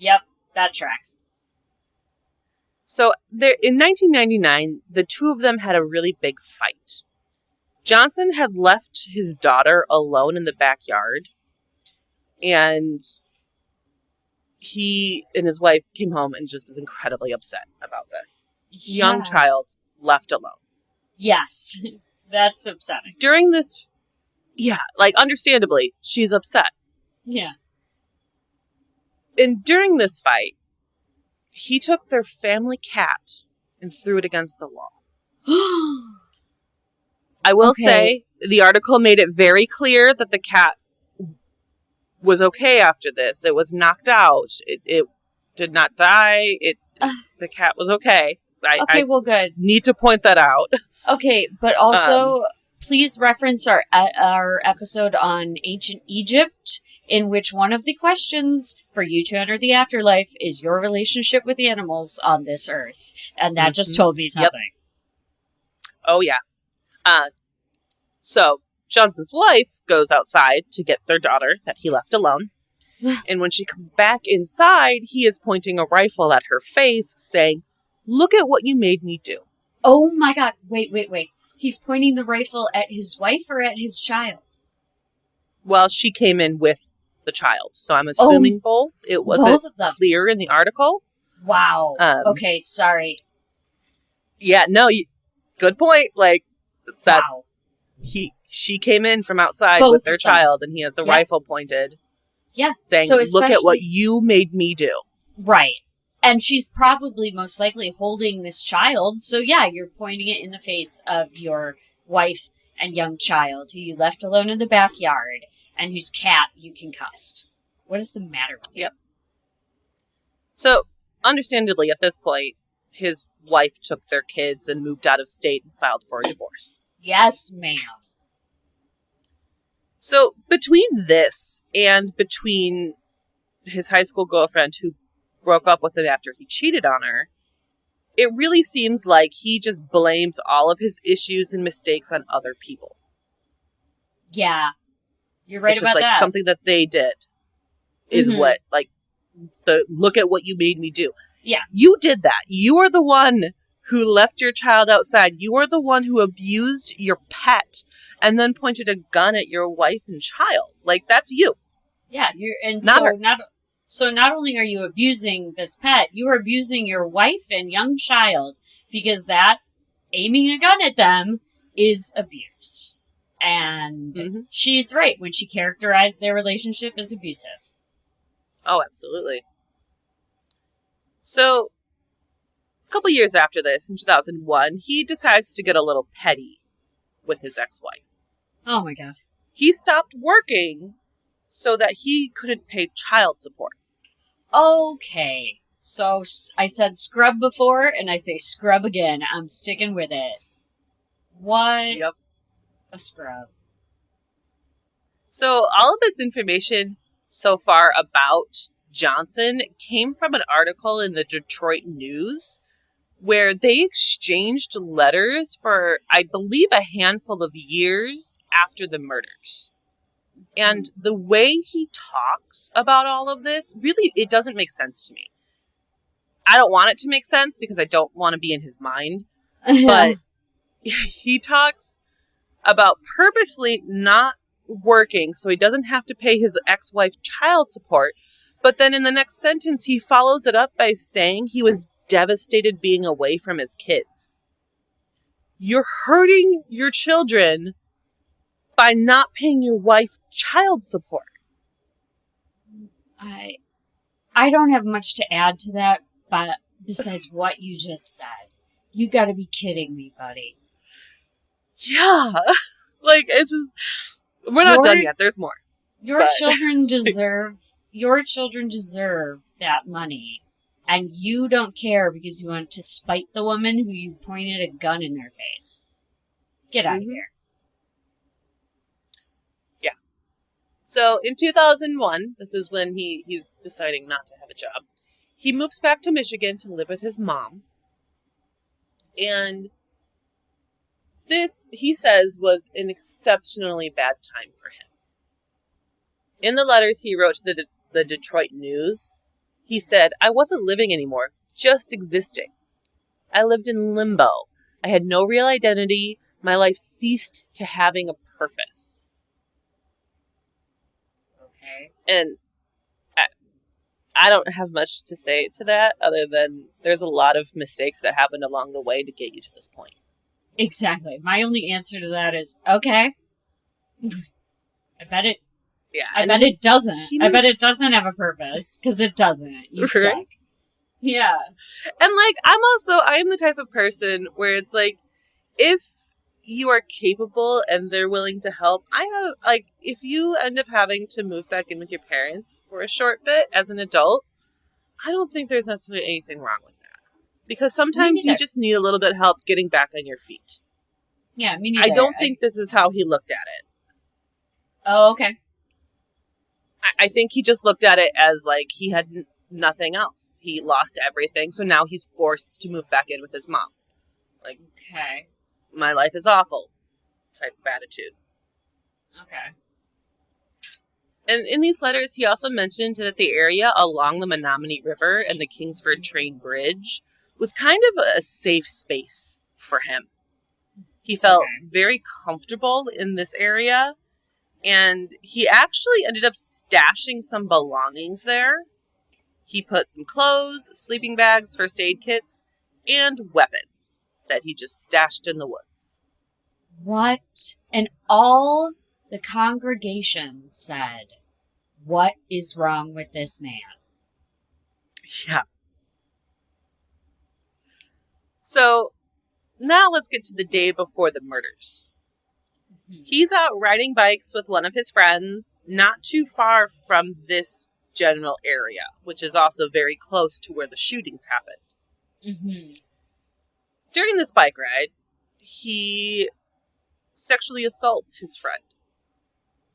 Yep, that tracks. So in 1999, the two of them had a really big fight. Johnson had left his daughter alone in the backyard, and he and his wife came home and just was incredibly upset about this. Young child left alone. Yes, that's upsetting. During this, understandably, she's upset. Yeah. And during this fight, he took their family cat and threw it against the wall. I will say, the article made it very clear that the cat was okay after this. It was knocked out. It did not die. The cat was okay. Well, good. Need to point that out. Okay, but also, please reference our episode on ancient Egypt, in which one of the questions for you to enter the afterlife is your relationship with animals on this earth. And that just told me something. Yep. Oh, yeah. So, Johnson's wife goes outside to get their daughter that he left alone. And when she comes back inside, he is pointing a rifle at her face, saying, "Look at what you made me do." Oh my God. Wait. He's pointing the rifle at his wife or at his child? Well, she came in with the child, so I'm assuming both. It wasn't clear in the article. Wow. Okay, sorry. Yeah, no, good point. Like, that's... She came in from outside with their child, and he has a rifle pointed. Yeah. Saying, look at what you made me do. Right. And she's probably most likely holding this child. So yeah, you're pointing it in the face of your wife and young child who you left alone in the backyard and whose cat you concussed. What is the matter with you? Yep. So, understandably, at this point, his wife took their kids and moved out of state and filed for a divorce. Yes, ma'am. So, between this and between his high school girlfriend who broke up with him after he cheated on her, it really seems like he just blames all of his issues and mistakes on other people. Yeah. You're right about that. Something that they did is what, look at what you made me do. Yeah. You did that. You are the one who left your child outside. You are the one who abused your pet and then pointed a gun at your wife and child. Like, that's you. Yeah, not only are you abusing this pet, you are abusing your wife and young child, because that aiming a gun at them is abuse. And she's right when she characterized their relationship as abusive. Oh, absolutely. So, a couple years after this, in 2001, he decides to get a little petty with his ex-wife. Oh my God. He stopped working so that he couldn't pay child support. Okay. So I said scrub before, and I say scrub again. I'm sticking with it. What? Yep. A scrub. So all of this information so far about Johnson came from an article in the Detroit News where they exchanged letters for, I believe, a handful of years after the murders. And the way he talks about all of this, really, it doesn't make sense to me. I don't want it to make sense because I don't want to be in his mind. But he talks about purposely not working so he doesn't have to pay his ex-wife child support. But then in the next sentence, he follows it up by saying he was devastated being away from his kids. You're hurting your children by not paying your wife child support. I don't have much to add to that, but besides what you just said. You gotta be kidding me, buddy. Yeah. Like, it's just, we're not done yet. There's more. Your children deserve that money. And you don't care because you want to spite the woman who you pointed a gun in their face. Get out of here. Yeah. So in 2001, this is when he's deciding not to have a job. He moves back to Michigan to live with his mom. And this, he says, was an exceptionally bad time for him. In the letters he wrote to the Detroit News, he said, I wasn't living anymore, just existing. I lived in limbo. I had no real identity. My life ceased to having a purpose. Okay. And I don't have much to say to that other than there's a lot of mistakes that happened along the way to get you to this point. Exactly. My only answer to that is, okay. I bet it. Yeah, I bet it doesn't. I bet it doesn't have a purpose, because it doesn't. You suck. Yeah. And, like, I'm the type of person where it's like, if you are capable and they're willing to help, if you end up having to move back in with your parents for a short bit as an adult, I don't think there's necessarily anything wrong with that. Because sometimes you just need a little bit of help getting back on your feet. Yeah, me neither. I don't think this is how he looked at it. Oh, okay. I think he just looked at it as, like, he had nothing else. He lost everything, so now he's forced to move back in with his mom. Like, okay, my life is awful type of attitude. Okay. And in these letters, he also mentioned that the area along the Menominee River and the Kingsford train bridge was kind of a safe space for him. He felt very comfortable in this area. And he actually ended up stashing some belongings there. He put some clothes, sleeping bags, first aid kits, and weapons that he just stashed in the woods. What? And all the congregation said, what is wrong with this man? Yeah. So, now let's get to the day before the murders. He's out riding bikes with one of his friends, not too far from this general area, which is also very close to where the shootings happened. Mm-hmm. During this bike ride, he sexually assaults his friend.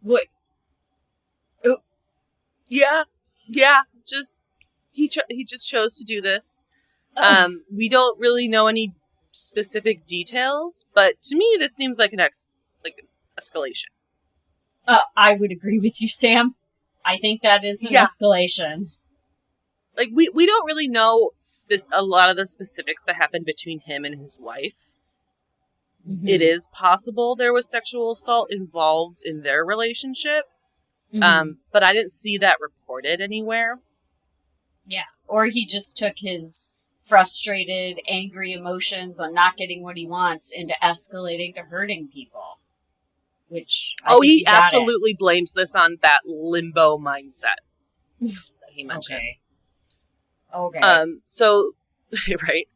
What? Oh. Yeah. He just chose to do this. We don't really know any specific details, but to me, this seems like an escalation. I would agree with you, Sam. I think that is an escalation. Like, we don't really know a lot of the specifics that happened between him and his wife. Mm-hmm. It is possible there was sexual assault involved in their relationship, but I didn't see that reported anywhere. Yeah. Or he just took his frustrated, angry emotions on not getting what he wants into escalating to hurting people. Which he absolutely blames this on that limbo mindset that he mentioned. Okay. Right.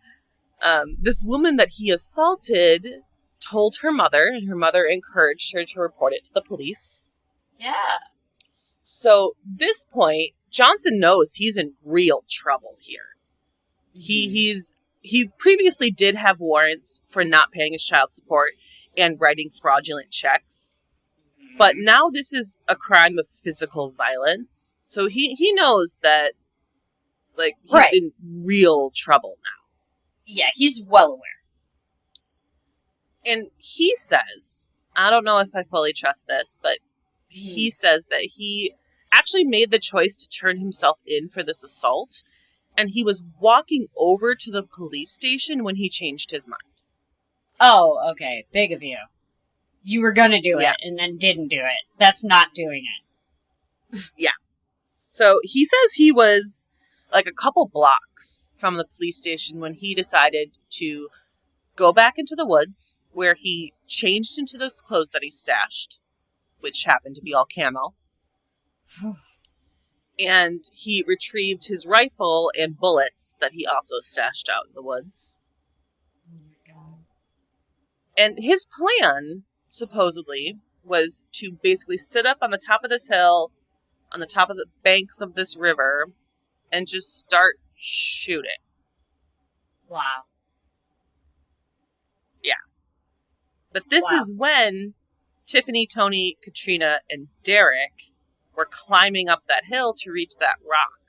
This woman that he assaulted told her mother, and her mother encouraged her to report it to the police. Yeah. So this point, Johnson knows he's in real trouble here. Mm-hmm. He previously did have warrants for not paying his child support and writing fraudulent checks. But now this is a crime of physical violence. So he knows that, like, he's in real trouble now. Yeah, he's well aware. And he says, I don't know if I fully trust this, but he says that he actually made the choice to turn himself in for this assault. And he was walking over to the police station when he changed his mind. Oh, okay. Big of you. You were going to do it and then didn't do it. That's not doing it. Yeah. So he says he was like a couple blocks from the police station when he decided to go back into the woods, where he changed into those clothes that he stashed, which happened to be all camo. And he retrieved his rifle and bullets that he also stashed out in the woods. Oh my God. And his plan, supposedly, was to basically sit up on the top of this hill, on the top of the banks of this river, and just start shooting. Wow. Yeah. But this is when Tiffany, Tony, Katrina, and Derek were climbing up that hill to reach that rock.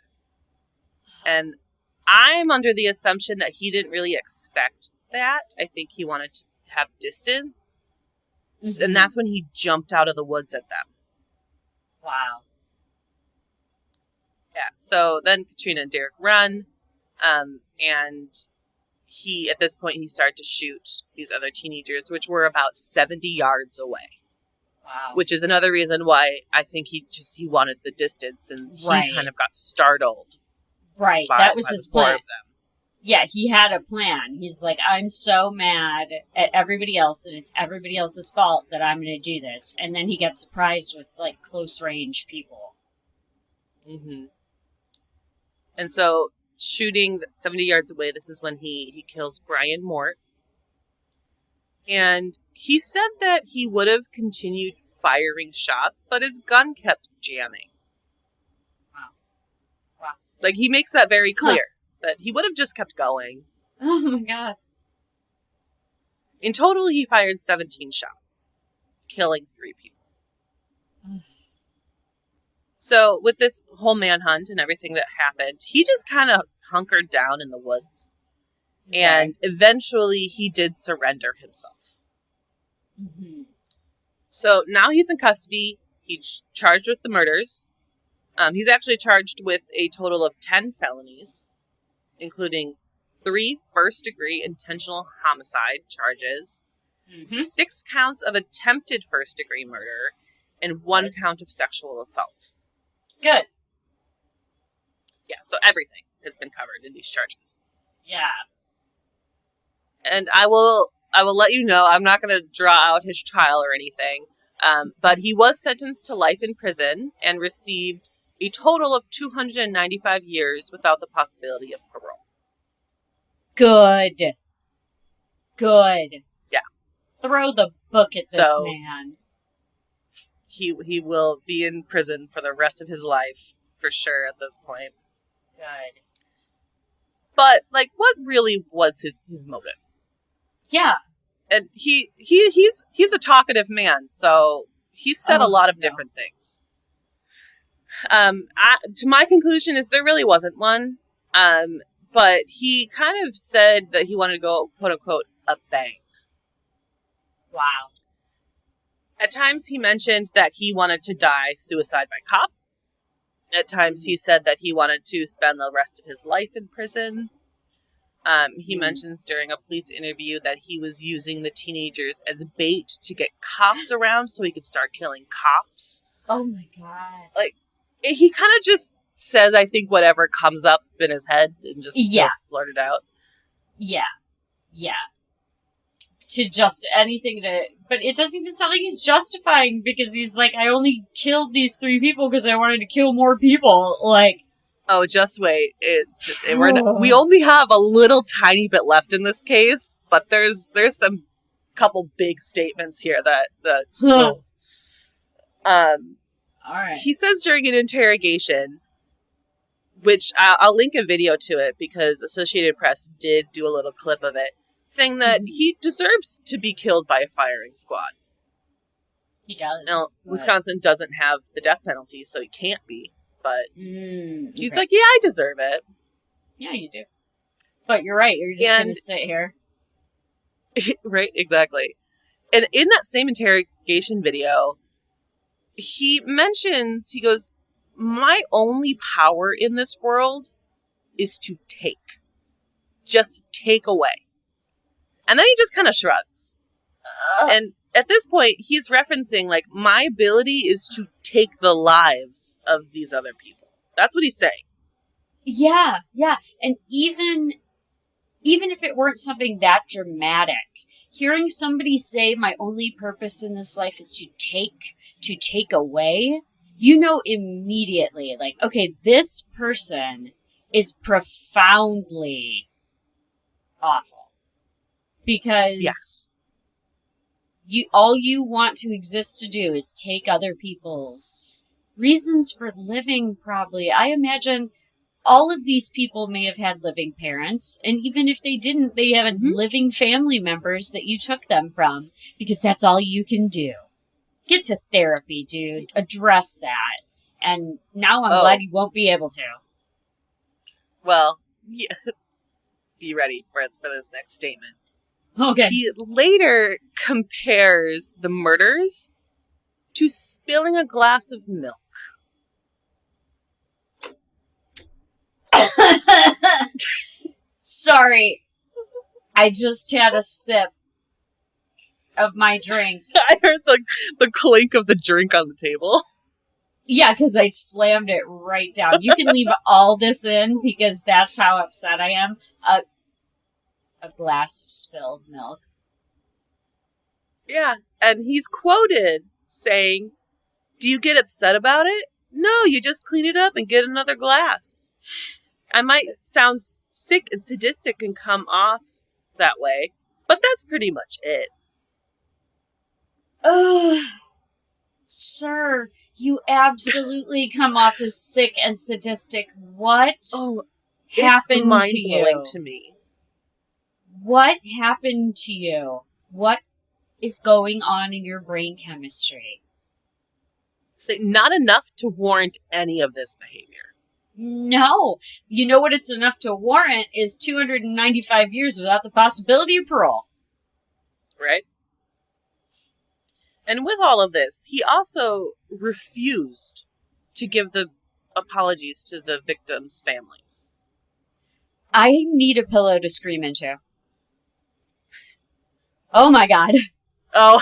And I'm under the assumption that he didn't really expect that. I think he wanted to have distance. Mm-hmm. And that's when he jumped out of the woods at them. Wow. Yeah, so then Katrina and Derek run, and he, at this point, he started to shoot these other teenagers, which were about 70 yards away. Wow. Which is another reason why I think he wanted the distance, and he kind of got startled. Right, that was his plan. Yeah, he had a plan. He's like, I'm so mad at everybody else, and it's everybody else's fault that I'm going to do this. And then he gets surprised with, like, close-range people. Mm-hmm. And so, shooting 70 yards away, this is when he kills Brian Mort. And he said that he would have continued firing shots, but his gun kept jamming. Wow. Like, he makes that very clear, that he would have just kept going. Oh my God. In total, he fired 17 shots, killing 3 people. So, with this whole manhunt and everything that happened, he just kind of hunkered down in the woods. Okay. And eventually, he did surrender himself. Mm-hmm. So, now he's in custody. He's charged with the murders. He's actually charged with a total of 10 felonies, including 3 first-degree intentional homicide charges, 6 counts of attempted first-degree murder, and 1 count of sexual assault. Good. Yeah, so everything has been covered in these charges. Yeah. And I will let you know, I'm not going to draw out his trial or anything, but he was sentenced to life in prison and received a total of 295 years without the possibility of parole. Good. Good. Yeah. Throw the book at this man. He will be in prison for the rest of his life, for sure, at this point. Good. But, like, what really was his motive? Yeah. And he's a talkative man, so he said a lot of different things. To my conclusion is there really wasn't one. But he kind of said that he wanted to go, quote unquote, a bang. Wow. At times he mentioned that he wanted to die suicide by cop. At times he said that he wanted to spend the rest of his life in prison. He mentions during a police interview that he was using the teenagers as bait to get cops around so he could start killing cops. Oh my God. Like, he kind of just says, I think, whatever comes up in his head and just blurt it out. Yeah. Yeah. To just anything that... But it doesn't even sound like he's justifying, because he's like, I only killed these 3 people because I wanted to kill more people. Like... Oh, just wait. We only have a little tiny bit left in this case, but there's some couple big statements here that all right. He says during an interrogation, which I'll link a video to it because Associated Press did do a little clip of it, saying that he deserves to be killed by a firing squad. He does. Now, but- Wisconsin doesn't have the death penalty, so he can't be. But he's okay. like, yeah, I deserve it. Yeah, you do. But you're right. You're just going to sit here. Right, exactly. And in that same interrogation video, he mentions, he goes, my only power in this world is to take. Just take away. And then he just kind of shrugs. And at this point, he's referencing, like, my ability is to take the lives of these other people. That's what he's saying. Yeah. And even if it weren't something that dramatic, hearing somebody say, my only purpose in this life is to take away, you know immediately, like, okay, this person is profoundly awful. Because all you want to exist to do is take other people's reasons for living, probably. I imagine all of these people may have had living parents, and even if they didn't, they have living family members that you took them from, because that's all you can do. Get to therapy, dude. Address that. And now I'm glad you won't be able to. Well, yeah. Be ready for this next statement. Okay. He later compares the murders to spilling a glass of milk. Sorry. I just had a sip of my drink. I heard the clink of the drink on the table. Yeah, because I slammed it right down. You can leave all this in because that's how upset I am. A glass of spilled milk. Yeah, and he's quoted saying, "Do you get upset about it? No, you just clean it up and get another glass." I might sound sick and sadistic and come off that way, but that's pretty much it. Ugh. Sir, you absolutely come off as sick and sadistic. What happened to you? To me. What happened to you? What is going on in your brain chemistry? So not enough to warrant any of this behavior. No. You know what it's enough to warrant is 295 years without the possibility of parole. Right? And with all of this, he also refused to give the apologies to the victims' families. I need a pillow to scream into. Oh my god. Oh.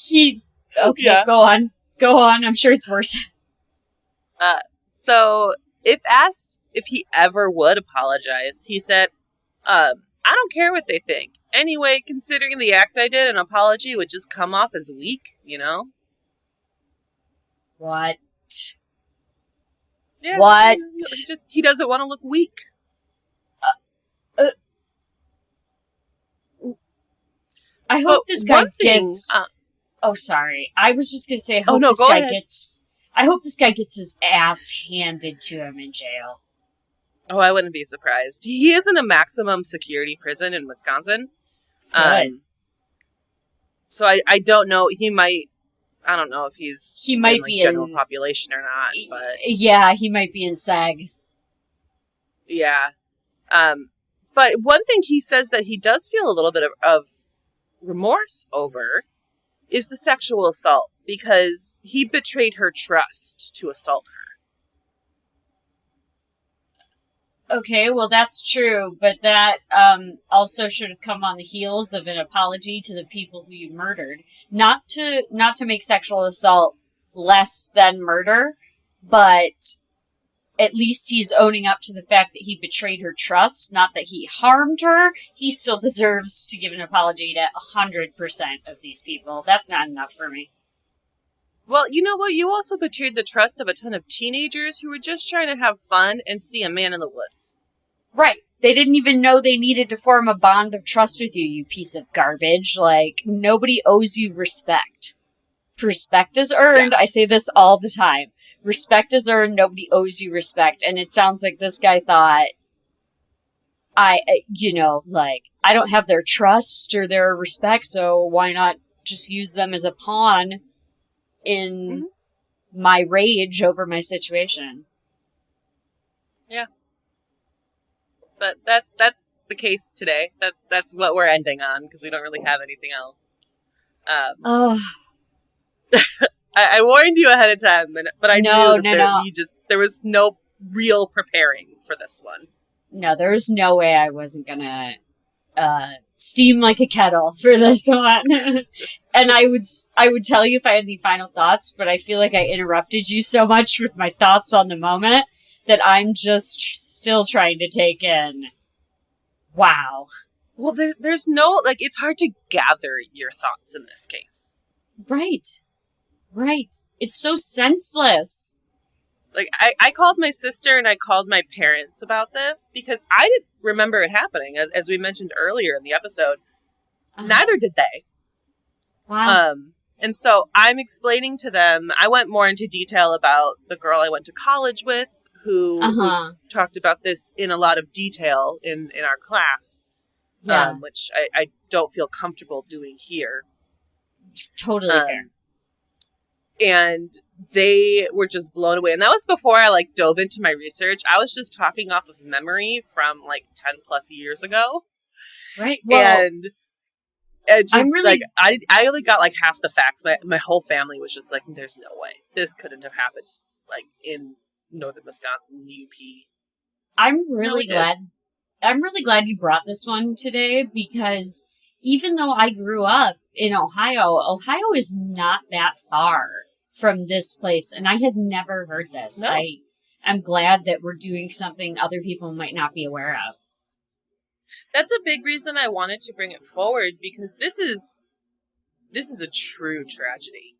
Okay, yeah. Go on. Go on. I'm sure it's worse. So, if asked if he ever would apologize, he said, I don't care what they think. Anyway, considering the act I did, an apology would just come off as weak, you know? What? Yeah, what? He doesn't want to look weak. I hope this guy gets... sorry. I was just going to say, I hope I hope this guy gets his ass handed to him in jail. Oh, I wouldn't be surprised. He is in a maximum security prison in Wisconsin. So I don't know. I don't know if he might be in general population or not. But yeah, he might be in SAG. Yeah. But one thing he says that he does feel a little bit of remorse over is the sexual assault, because he betrayed her trust to assault her. Okay, well, that's true, but that also should have come on the heels of an apology to the people who you murdered. Not to make sexual assault less than murder, but at least he's owning up to the fact that he betrayed her trust, not that he harmed her. He still deserves to give an apology to 100% of these people. That's not enough for me. Well, you know what? You also betrayed the trust of a ton of teenagers who were just trying to have fun and see a man in the woods. Right. They didn't even know they needed to form a bond of trust with you, you piece of garbage. Like, nobody owes you respect. Respect is earned. Yeah. I say this all the time. Respect is earned. Nobody owes you respect. And it sounds like this guy thought, I don't have their trust or their respect, so why not just use them as a pawn in Mm-hmm. my rage over my situation. Yeah. But that's the case today. That's what we're ending on because we don't really have anything else. Oh, I warned you ahead of time, but I knew that no. there was no real preparing for this one. No, there was no way I wasn't gonna steam like a kettle for this one. And I would tell you if I had any final thoughts, but I feel like I interrupted you so much with my thoughts on the moment that I'm just still trying to take in. Wow. Well, there's no, like, it's hard to gather your thoughts in this case. Right. It's so senseless. Like, I called my sister and I called my parents about this because I didn't remember it happening, as we mentioned earlier in the episode. Neither did they. Wow. And so I'm explaining to them, I went more into detail about the girl I went to college with, who talked about this in a lot of detail in our class, which I don't feel comfortable doing here. Totally fair. And they were just blown away. And that was before I, like, dove into my research. I was just talking off of memory from, like, 10 plus years ago. Right. Well, and just, I only got, like, half the facts. My whole family was just like, there's no way. This couldn't have happened, like, in northern Wisconsin, UP. I'm really glad you brought this one today, because even though I grew up in Ohio is not that far from this place, and I had never heard this. No. I'm glad that we're doing something other people might not be aware of. That's a big reason I wanted to bring it forward, because this is a true tragedy.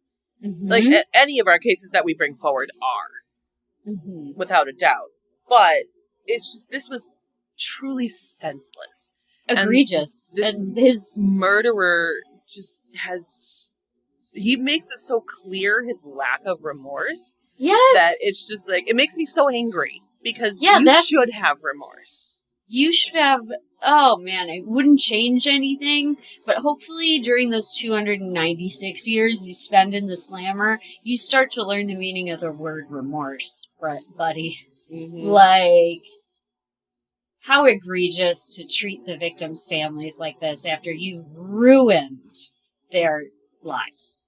Mm-hmm. Like, any of our cases that we bring forward are, without a doubt. But it's just, this was truly senseless. Egregious. And his murderer just he makes it so clear, his lack of remorse. Yes. That it's just like, it makes me so angry, because you should have remorse. You should have, oh man, it wouldn't change anything, but hopefully during those 296 years you spend in the slammer, you start to learn the meaning of the word remorse, buddy. Mm-hmm. Like, how egregious to treat the victims' families like this after you've ruined their lives.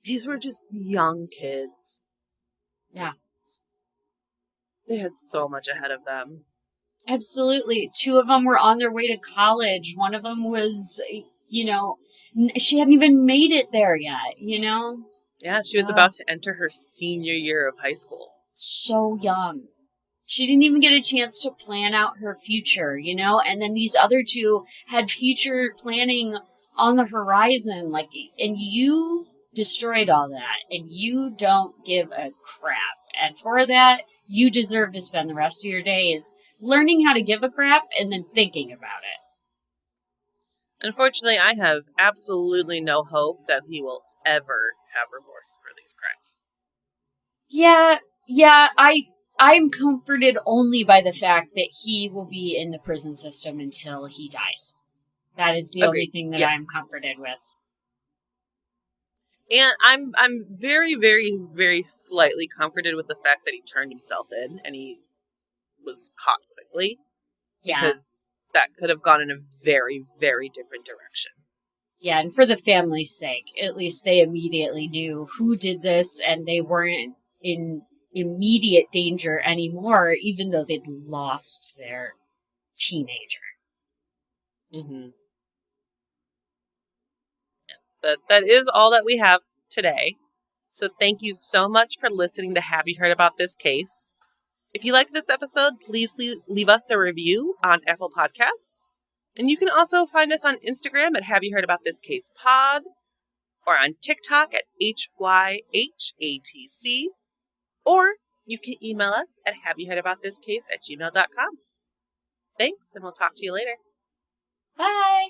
These were just young kids. Yeah. They had so much ahead of them. Absolutely. 2 of them were on their way to college. One of them was, she hadn't even made it there yet, Yeah, she was about to enter her senior year of high school. So young. She didn't even get a chance to plan out her future, and then these other 2 had future planning on the horizon, and you destroyed all that, and you don't give a crap. And for that, you deserve to spend the rest of your days learning how to give a crap and then thinking about it. Unfortunately, I have absolutely no hope that he will ever have remorse for these crimes. Yeah, I'm comforted only by the fact that he will be in the prison system until he dies. That is the only thing that I'm comforted with. And I'm very, very, very slightly comforted with the fact that he turned himself in and he was caught quickly. Yeah. Because that could have gone in a very, very different direction. Yeah, and for the family's sake, at least they immediately knew who did this, and they weren't in immediate danger anymore, even though they'd lost their teenager. Mm-hmm. But that is all that we have today. So thank you so much for listening to Have You Heard About This Case? If you liked this episode, please leave us a review on Apple Podcasts. And you can also find us on Instagram at Have You Heard About This Case Pod, or on TikTok at HYHATC, or you can email us at haveyouheardaboutThisCase@gmail.com. Thanks, and we'll talk to you later. Bye!